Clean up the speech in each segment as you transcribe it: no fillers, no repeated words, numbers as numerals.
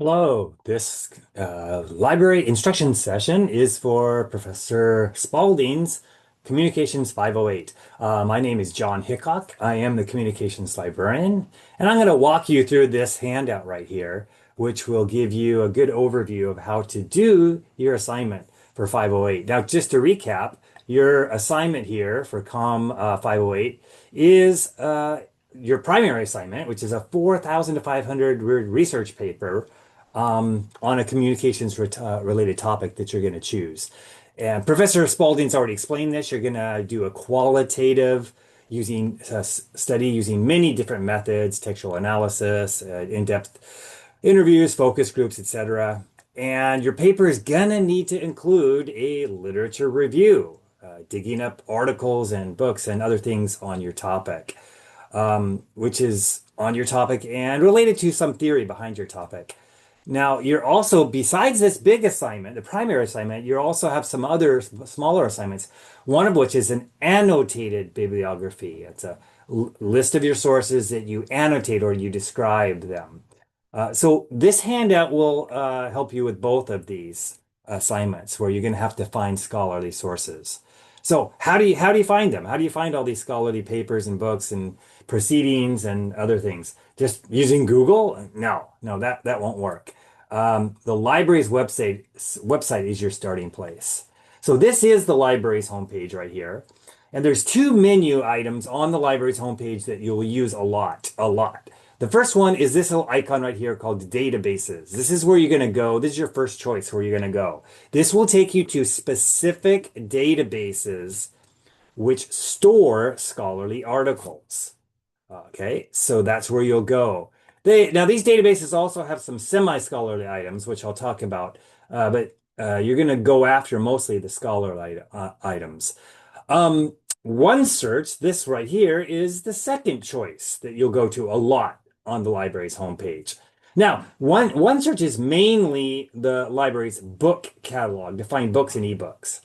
Hello, this library instruction session is for Professor Spaulding's Communications 508. My name is John Hickok. I am the communications librarian, and I'm going to walk you through this handout right here, which will give you a good overview of how to do your assignment for 508. Now, just to recap, your assignment here for COMM 508 is your primary assignment, which is a 4,000 to 500 word research paper on a communications related topic that you're going to choose. And Professor Spaulding's already explained this. You're going to do a qualitative study using many different methods, textual analysis, in-depth interviews, focus groups, etc. And your paper is going to need to include a literature review, digging up articles and books and other things on your topic, which is on your topic and related to some theory behind your topic. Now, you're also, besides this big assignment, the primary assignment, you also have some other smaller assignments, one of which is an annotated bibliography. It's a list of your sources that you annotate or you describe them. So this handout will help you with both of these assignments where you're going to have to find scholarly sources. So how do you find them? How do you find all these scholarly papers and books and proceedings and other things? Just using Google? No, that won't work. The library's website is your starting place. So this is the library's homepage right here. And there's two menu items on the library's homepage that you'll use a lot. The first one is this little icon right here called databases. This is where you're going to go. This is your first choice where you're going to go. This will take you to specific databases which store scholarly articles. Okay, so that's where you'll go. Now these databases also have some semi-scholarly items, which I'll talk about, but you're going to go after mostly the scholarly items. OneSearch, this right here, is the second choice that you'll go to a lot on the library's homepage. Now, OneSearch is mainly the library's book catalog to find books and ebooks,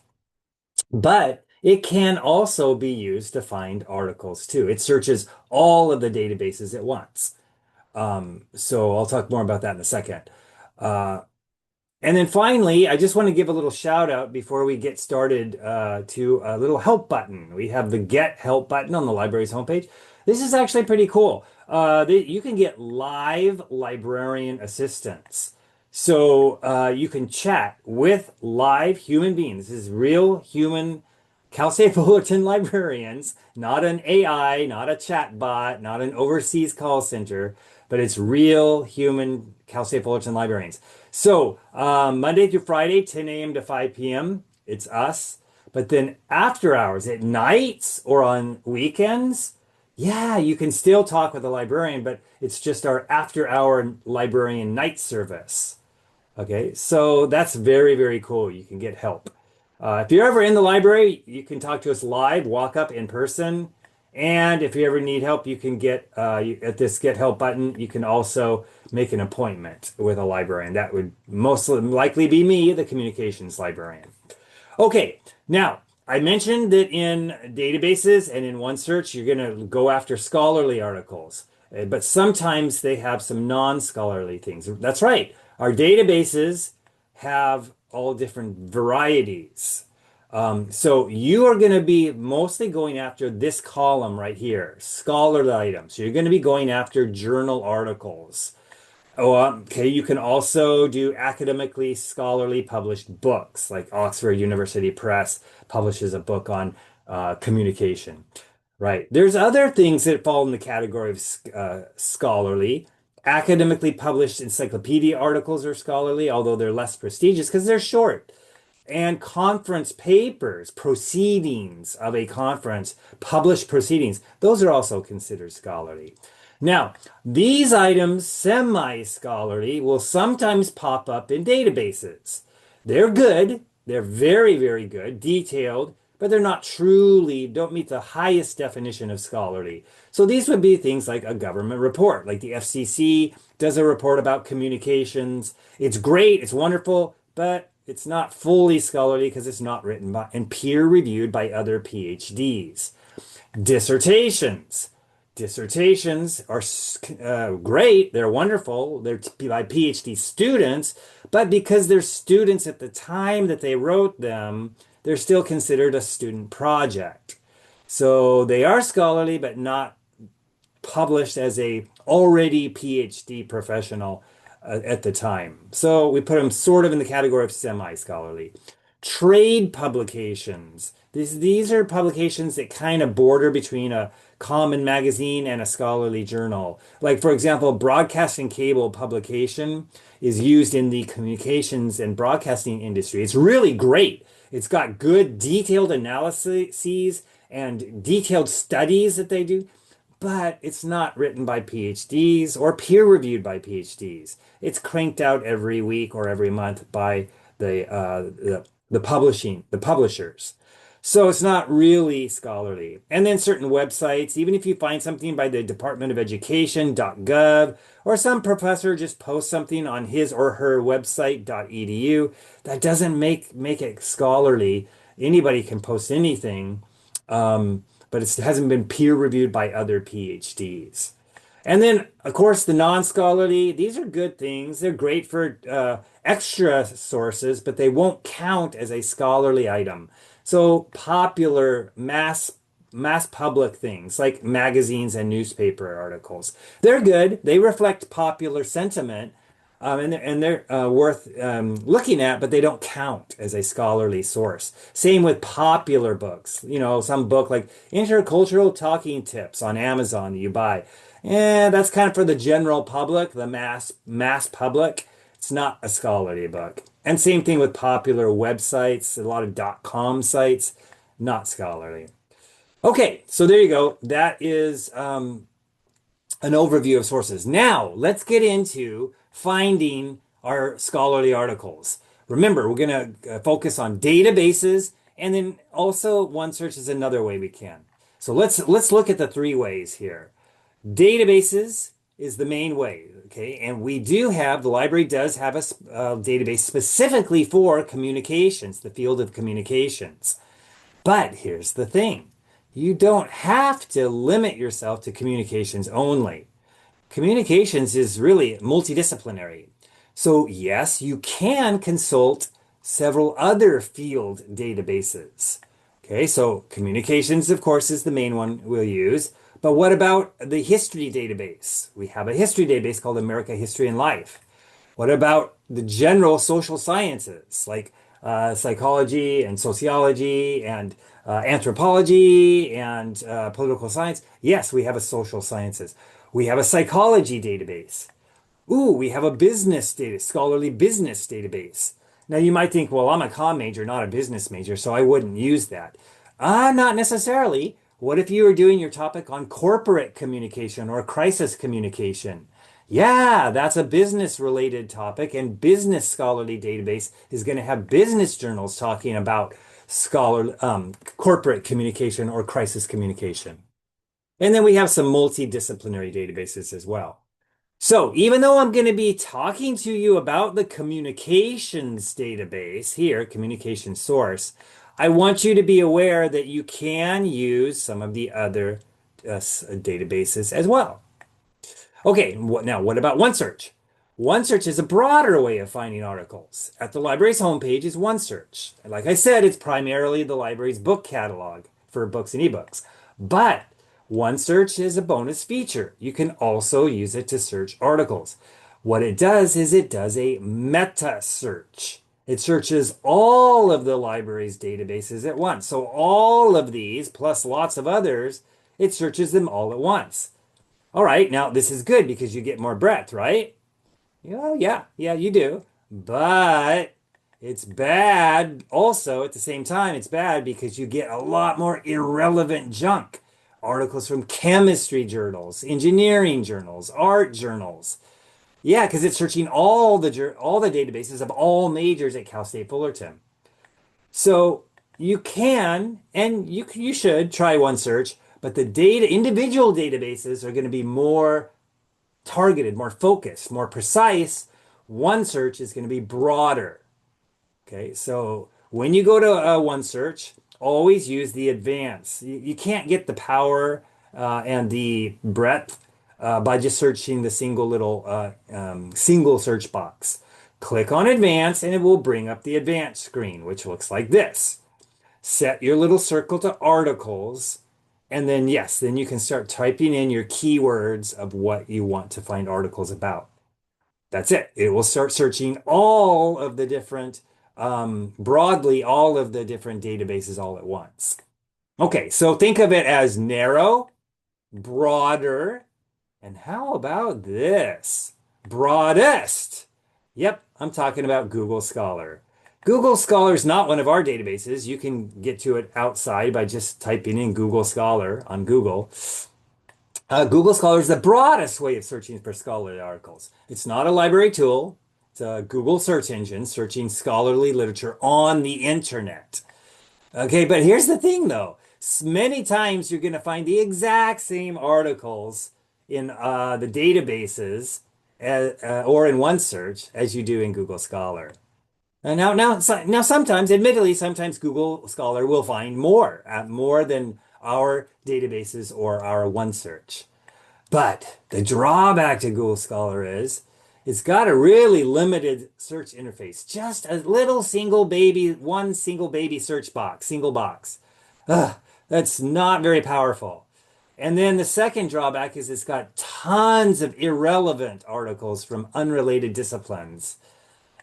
but it can also be used to find articles too. It searches all of the databases at once. So I'll talk more about that in a second. Uh, and then finally, I just want to give a little shout out before we get started to a little help button. We have the Get Help button on the library's homepage. This is actually pretty cool. You can get live librarian assistance. So you can chat with live human beings. This is real human Cal State Fullerton librarians, not an AI, not a chat bot, not an overseas call center, but it's real human Cal State Fullerton librarians. So Monday through Friday, 10 a.m. to 5 p.m., it's us. But then after hours, at nights or on weekends, yeah, you can still talk with a librarian, but it's just our after hour librarian night service. Okay, so that's very, very cool. You can get help. If you're ever in the library, you can talk to us live, walk up in person. And if you ever need help, you can get at this Get Help button, you can also make an appointment with a librarian. That would most likely be me, the communications librarian. Okay, now I mentioned that in databases and in OneSearch, you're going to go after scholarly articles, but sometimes they have some non-scholarly things. That's right. Our databases have all different varieties. So you are going to be mostly going after this column right here, scholarly items. So you're going to be going after journal articles. Oh, okay. You can also do academically scholarly published books, like Oxford University Press publishes a book on communication. Right. There's other things that fall in the category of scholarly. Academically published encyclopedia articles are scholarly, although they're less prestigious because they're short. And conference papers, proceedings of a conference, published proceedings, those are also considered scholarly. Now, these items, semi-scholarly, will sometimes pop up in databases. They're good, they're very, very good, detailed, but they're not truly, don't meet the highest definition of scholarly. So these would be things like a government report, like the FCC does a report about communications. It's great, it's wonderful, but it's not fully scholarly because it's not written by and peer reviewed by other PhDs. Dissertations. Dissertations are great. They're wonderful. They're by PhD students, but because they're students at the time that they wrote them, they're still considered a student project. So they are scholarly, but not published as a already PhD professional at the time. So we put them sort of in the category of semi-scholarly. Trade publications. These are publications that kind of border between a common magazine and a scholarly journal. Like, for example, broadcast and cable publication is used in the communications and broadcasting industry. It's really great. It's got good detailed analyses and detailed studies that they do, but it's not written by PhDs or peer reviewed by PhDs. It's cranked out every week or every month by the publishers. So it's not really scholarly. And then certain websites, even if you find something by the Department of Education.gov, or some professor just posts something on his or her website.edu, that doesn't make it scholarly. Anybody can post anything. But it hasn't been peer reviewed by other PhDs. And then, of course, the non-scholarly, these are good things. They're great for extra sources, but they won't count as a scholarly item. So popular mass public things like magazines and newspaper articles, they're good. They reflect popular sentiment, and they're worth looking at, but they don't count as a scholarly source. Same with popular books. You know, some book like Intercultural Talking Tips on Amazon that you buy. And that's kind of for the general public, the mass public. It's not a scholarly book. And same thing with popular websites, a lot of .com sites, not scholarly. Okay, so there you go. That is an overview of sources. Now, let's get into finding our scholarly articles. Remember, we're going to focus on databases, and then also OneSearch is another way we can. So let's look at the three ways here. Databases is the main way, okay? And the library does have a database specifically for communications, the field of communications. But here's the thing. You don't have to limit yourself to communications only. Communications is really multidisciplinary. So yes, you can consult several other field databases. Okay, so communications, of course, is the main one we'll use. But what about the history database? We have a history database called America History and Life. What about the general social sciences like psychology and sociology and anthropology and political science? Yes, we have a social sciences. We have a psychology database. Ooh, we have a scholarly business database. Now you might think, well, I'm a comm major, not a business major, so I wouldn't use that. Not necessarily. What if you were doing your topic on corporate communication or crisis communication? Yeah, that's a business related topic, and business scholarly database is going to have business journals talking about corporate communication or crisis communication. And then we have some multidisciplinary databases as well. So even though I'm going to be talking to you about the communications database here, communication source, I want you to be aware that you can use some of the other databases as well. Okay, now what about OneSearch? OneSearch is a broader way of finding articles. At the library's homepage is OneSearch. And like I said, it's primarily the library's book catalog for books and ebooks. But OneSearch is a bonus feature. You can also use it to search articles. What it does is it does a meta search. It searches all of the library's databases at once. So all of these, plus lots of others, it searches them all at once. All right, now this is good because you get more breadth, right? Yeah, you do. But it's bad also at the same time. It's bad because you get a lot more irrelevant junk. Articles from chemistry journals, engineering journals, art journals. Yeah, because it's searching all the databases of all majors at Cal State Fullerton. So you can and you should try OneSearch, but the individual databases are going to be more targeted, more focused, more precise. OneSearch is going to be broader. Okay, so when you go to OneSearch, always use the advanced. You can't get the power and the breadth by just searching the single search box. Click on advanced and it will bring up the advanced screen, which looks like this. Set your little circle to articles. And then, yes, then you can start typing in your keywords of what you want to find articles about. That's it. It will start searching all of the different, broadly, all of the different databases all at once. Okay, so think of it as narrow, broader, and how about this? Broadest. Yep, I'm talking about Google Scholar. Google Scholar is not one of our databases. You can get to it outside by just typing in Google Scholar on Google. Google Scholar is the broadest way of searching for scholarly articles. It's not a library tool. It's a Google search engine searching scholarly literature on the internet. Okay, but here's the thing though. Many times you're going to find the exact same articles in the databases or in one search as you do in Google Scholar. And now, sometimes, admittedly, sometimes Google Scholar will find more than our databases or our OneSearch. But the drawback to Google Scholar is it's got a really limited search interface. Just a little one single baby search box, single box. Ugh, that's not very powerful. And then the second drawback is it's got tons of irrelevant articles from unrelated disciplines.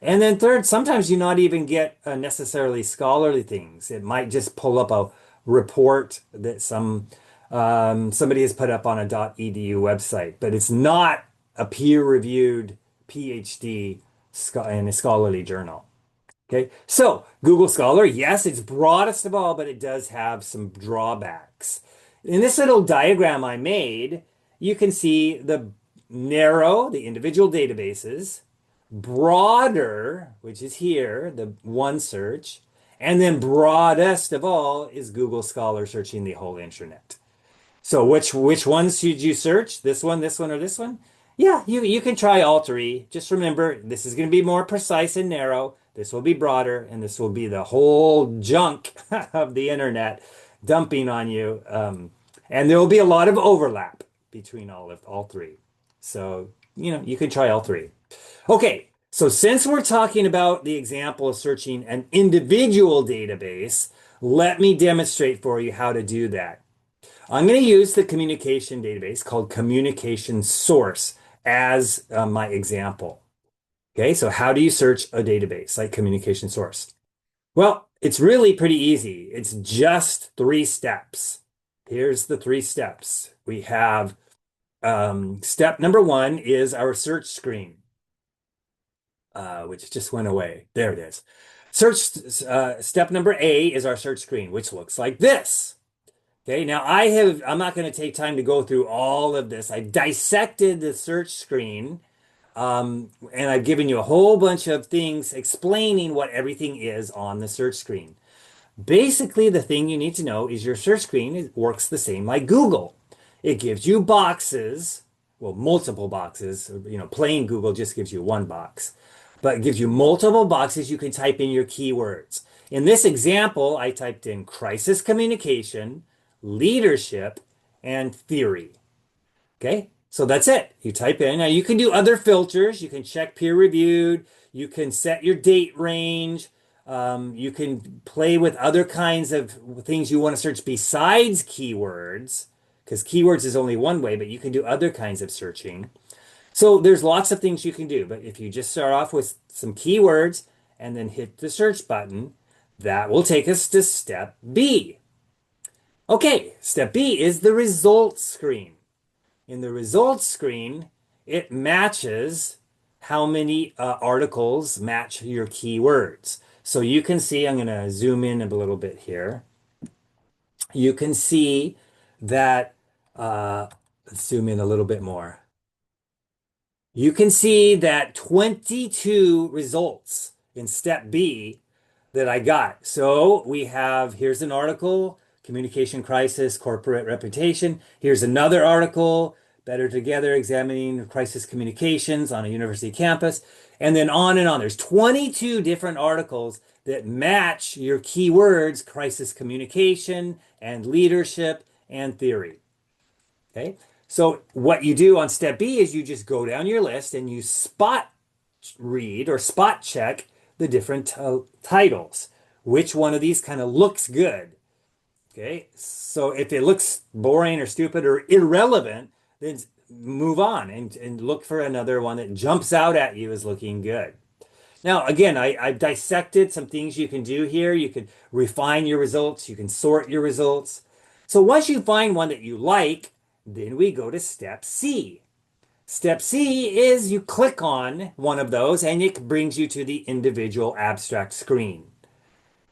And then third, sometimes you not even get necessarily scholarly things. It might just pull up a report that somebody has put up on a .edu website, but it's not a peer-reviewed PhD in a scholarly journal. Okay, so Google Scholar, yes, it's broadest of all, but it does have some drawbacks. In this little diagram I made, you can see the individual databases, broader, which is here, the one search, and then broadest of all is Google Scholar searching the whole internet. So which ones should you search? This one, or this one? Yeah, you can try all three. Just remember, this is going to be more precise and narrow. This will be broader, and this will be the whole junk of the internet dumping on you. And there will be a lot of overlap between all three. So, you can try all three. Okay, so since we're talking about the example of searching an individual database, let me demonstrate for you how to do that. I'm going to use the communication database called Communication Source as my example. Okay, so how do you search a database like Communication Source? Well, it's really pretty easy. It's just 3 steps. Here's the 3 steps. We have step number 1 is our search screen, which just went away. There it is. Step number A is our search screen, which looks like this. Okay, now I'm not going to take time to go through all of this. I've dissected the search screen, and I've given you a whole bunch of things explaining what everything is on the search screen. Basically, the thing you need to know is your search screen works the same like Google. It gives you boxes, well, multiple boxes. Plain Google just gives you one box, but it gives you multiple boxes you can type in your keywords. In this example, I typed in crisis communication, leadership, and theory. Okay, so that's it. You type in. Now you can do other filters. You can check peer reviewed. You can set your date range. You can play with other kinds of things you want to search besides keywords, because keywords is only one way, but you can do other kinds of searching. So there's lots of things you can do, but if you just start off with some keywords and then hit the search button, that will take us to step B. Okay, step B is the results screen. In the results screen, it matches how many articles match your keywords. So you can see, I'm going to zoom in a little bit here. You can see that, let's zoom in a little bit more. You can see that 22 results in step B that I got. So here's an article, Communication Crisis, Corporate Reputation. Here's another article, Better Together, Examining Crisis Communications on a University Campus. And then on and on. There's 22 different articles that match your keywords, crisis communication and leadership and theory. Okay. So what you do on step B is you just go down your list and you spot read or spot check the different titles. Which one of these kind of looks good? Okay. So if it looks boring or stupid or irrelevant, then move on and look for another one that jumps out at you as looking good. Now, again, I've dissected some things you can do here. You can refine your results. You can sort your results. So once you find one that you like, then we go to step C. Step C is you click on one of those and it brings you to the individual abstract screen.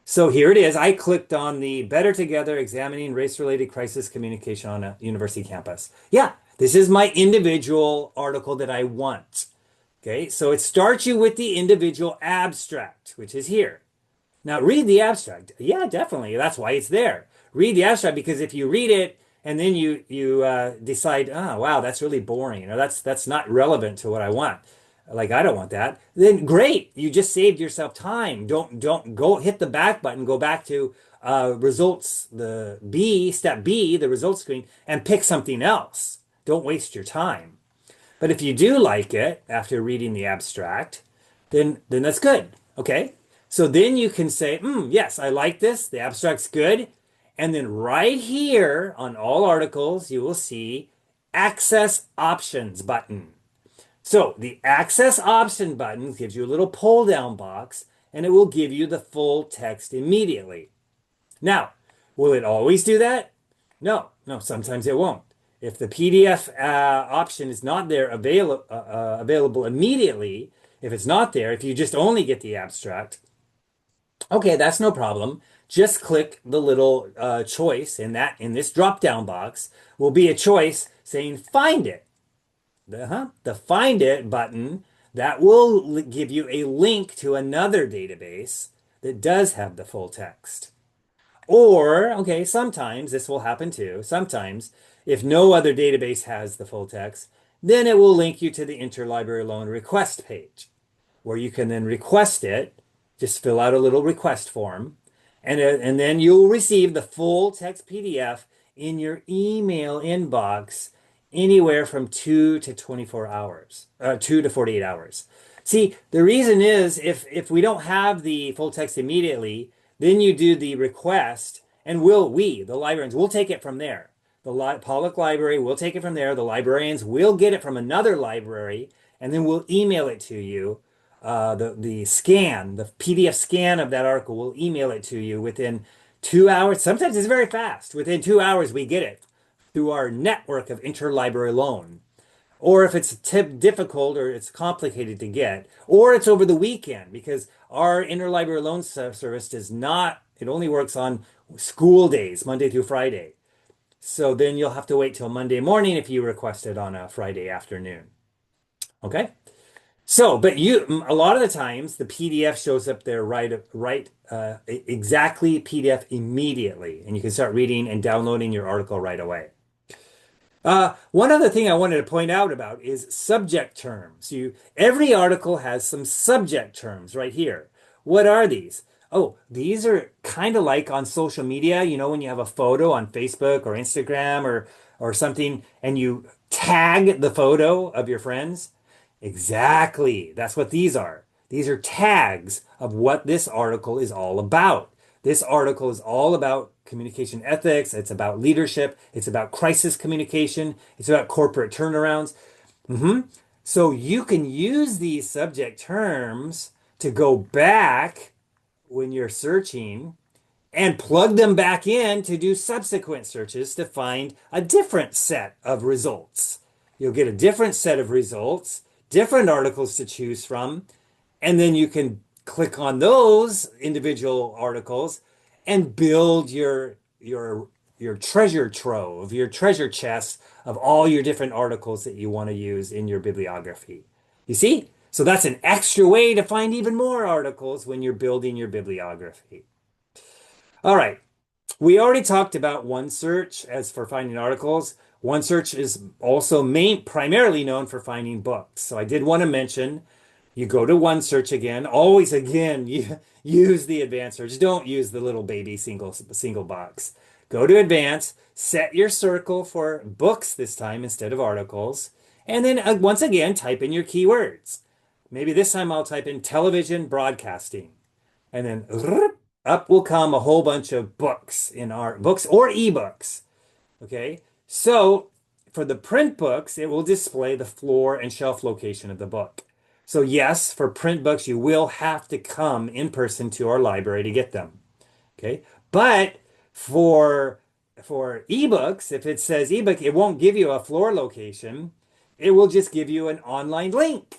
So here it is. I clicked on the Better Together Examining Race-Related Crisis Communication on a University Campus. Yeah, this is my individual article that I want. Okay, so it starts you with the individual abstract, which is here. Now read the abstract. Yeah, definitely. That's why it's there. Read the abstract because if you read it and then you decide, oh wow, that's really boring, or that's not relevant to what I want. Like I don't want that. Then great, you just saved yourself time. Don't go hit the back button. Go back to results, the B step B, the results screen, and pick something else. Don't waste your time. But if you do like it after reading the abstract, then that's good. Okay. So then you can say, yes, I like this. The abstract's good. And then right here on all articles, you will see Access Options button. So the Access Option button gives you a little pull down box and it will give you the full text immediately. Now, will it always do that? No, sometimes it won't. If the PDF option is not there available immediately, if it's not there, if you just only get the abstract, okay, that's no problem. Just click the little choice in this drop-down box will be a choice saying find it. The find it button that will give you a link to another database that does have the full text. Or, okay, sometimes this will happen too. Sometimes, if no other database has the full text, then it will link you to the interlibrary loan request page, where you can then request it. Just fill out a little request form, and then you'll receive the full text PDF in your email inbox anywhere from 2 to 24 hours, 2 to 48 hours. See, the reason is if we don't have the full text immediately, then you do the request, and the librarians, will take it from there. The Pollock Library will take it from there. The librarians will get it from another library, and then we'll email it to you. The PDF scan of that article, will email it to you within 2 hours. Sometimes it's very fast. Within 2 hours, we get it through our network of interlibrary loan. Or if it's difficult or it's complicated to get, or it's over the weekend, because our interlibrary loan service it only works on school days, Monday through Friday. So then you'll have to wait till Monday morning if you request it on a Friday afternoon. Okay? So, but a lot of the times the PDF shows up there exactly PDF immediately, and you can start reading and downloading your article right away. One other thing I wanted to point out about is subject terms. Every article has some subject terms right here. What are these? Oh, these are kind of like on social media, when you have a photo on Facebook or Instagram or something, and you tag the photo of your friends. Exactly. That's what these are. These are tags of what this article is all about. This article is all about communication ethics. It's about leadership. It's about crisis communication. It's about corporate turnarounds. So you can use these subject terms to go back when you're searching and plug them back in to do subsequent searches to find a different set of results. You'll get a different set of results, different articles to choose from, and then you can click on those individual articles and build your treasure trove, your treasure chest of all your different articles that you want to use in your bibliography. You see? So that's an extra way to find even more articles when you're building your bibliography. All right. We already talked about OneSearch as for finding articles. OneSearch is also primarily known for finding books. So I did want to mention you go to OneSearch again. Always again, use the advanced search. Don't use the little baby single box. go to advanced, set your circle for books this time instead of articles, and then once again, type in your keywords. Maybe this time I'll type in television broadcasting, and then up will come a whole bunch of books in our books or ebooks. Okay, so for the print books, it will display the floor and shelf location of the book. So yes, for print books, you will have to come in person to our library to get them. Okay, but for for ebooks, if it says ebook, it won't give you a floor location. It will just give you an online link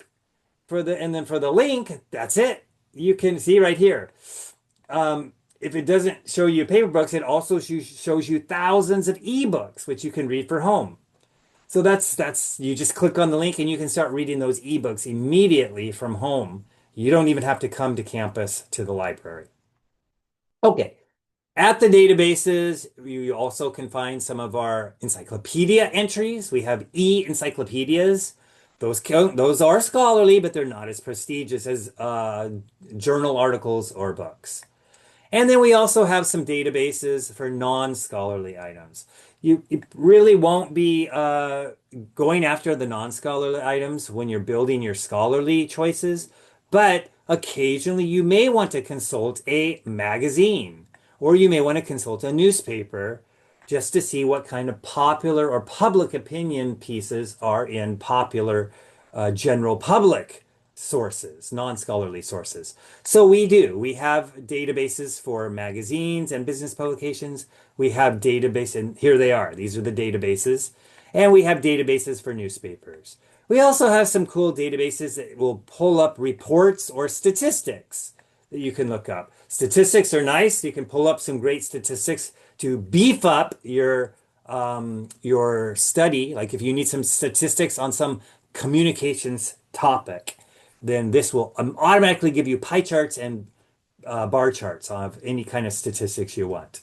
and then for the link, that's it. You can see right here. If it doesn't show you paper books, it also shows you thousands of ebooks, which you can read for home. So that's you just click on the link and you can start reading those ebooks immediately from home. You don't even have to come to campus to the library. Okay. At the databases, you also can find some of our encyclopedia entries. We have e-encyclopedias. Those are scholarly, but they're not as prestigious as journal articles or books. And then we also have some databases for non-scholarly items. You really won't be going after the non-scholarly items when you're building your scholarly choices, but occasionally you may want to consult a magazine or you may want to consult a newspaper just to see what kind of popular or public opinion pieces are in popular general public sources, non-scholarly sources. So we do. We have databases for magazines and business publications. We have database, and here they are. These are the databases. And we have databases for newspapers. We also have some cool databases that will pull up reports or statistics that you can look up. Statistics are nice. You can pull up some great statistics to beef up your study. Like if you need some statistics on some communications topic, then this will automatically give you pie charts and bar charts of any kind of statistics you want.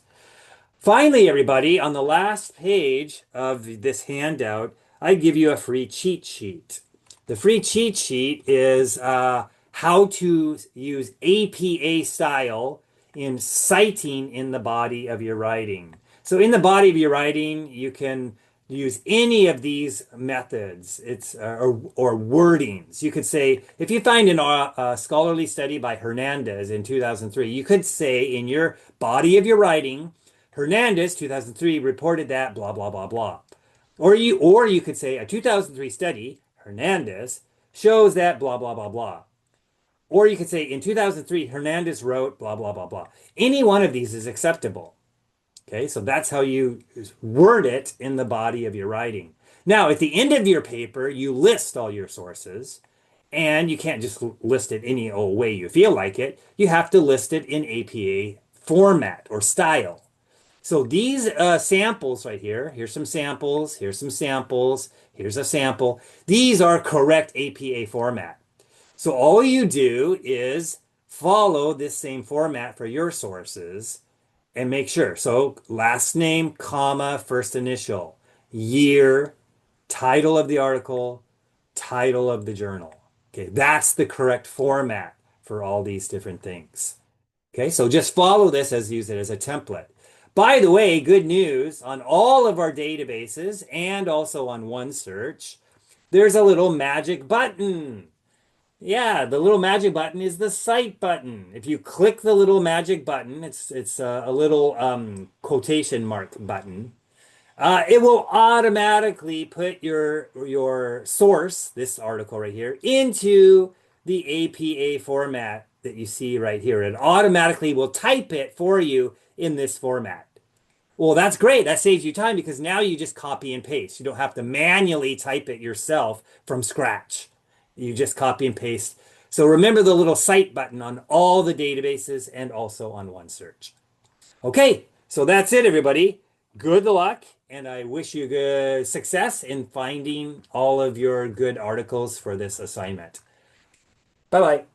Finally, everybody, on the last page of this handout, I give you a free cheat sheet. The free cheat sheet is how to use APA style in citing in the body of your writing. So in the body of your writing, you can use any of these methods. It's or wordings. You could say, if you find a scholarly study by Hernandez in 2003, you could say in your body of your writing, Hernandez 2003 reported that blah blah blah blah. Or you could say a 2003 study, Hernandez shows that blah blah blah blah. Or you could say in 2003 Hernandez wrote blah blah blah blah. Any one of these is acceptable. Okay, so that's how you word it in the body of your writing. Now, at the end of your paper, you list all your sources, and you can't just list it any old way you feel like it. You have to list it in APA format or style. So these samples right here, here's some samples, here's some samples, here's a sample. These are correct APA format. So all you do is follow this same format for your sources and make sure. So last name, comma, first initial, year, title of the article, title of the journal. Okay, that's the correct format for all these different things. Okay, so just follow this as use it as a template. By the way, good news on all of our databases and also on OneSearch, there's a little magic button. Yeah, the little magic button is the cite button. If you click the little magic button, it's a little quotation mark button. It will automatically put your source, this article right here, into the APA format that you see right here. It automatically will type it for you in this format. Well, that's great. That saves you time because now you just copy and paste. You don't have to manually type it yourself from scratch. You just copy and paste. So remember the little cite button on all the databases and also on OneSearch. Okay, so that's it, everybody. Good luck, and I wish you good success in finding all of your good articles for this assignment. Bye-bye.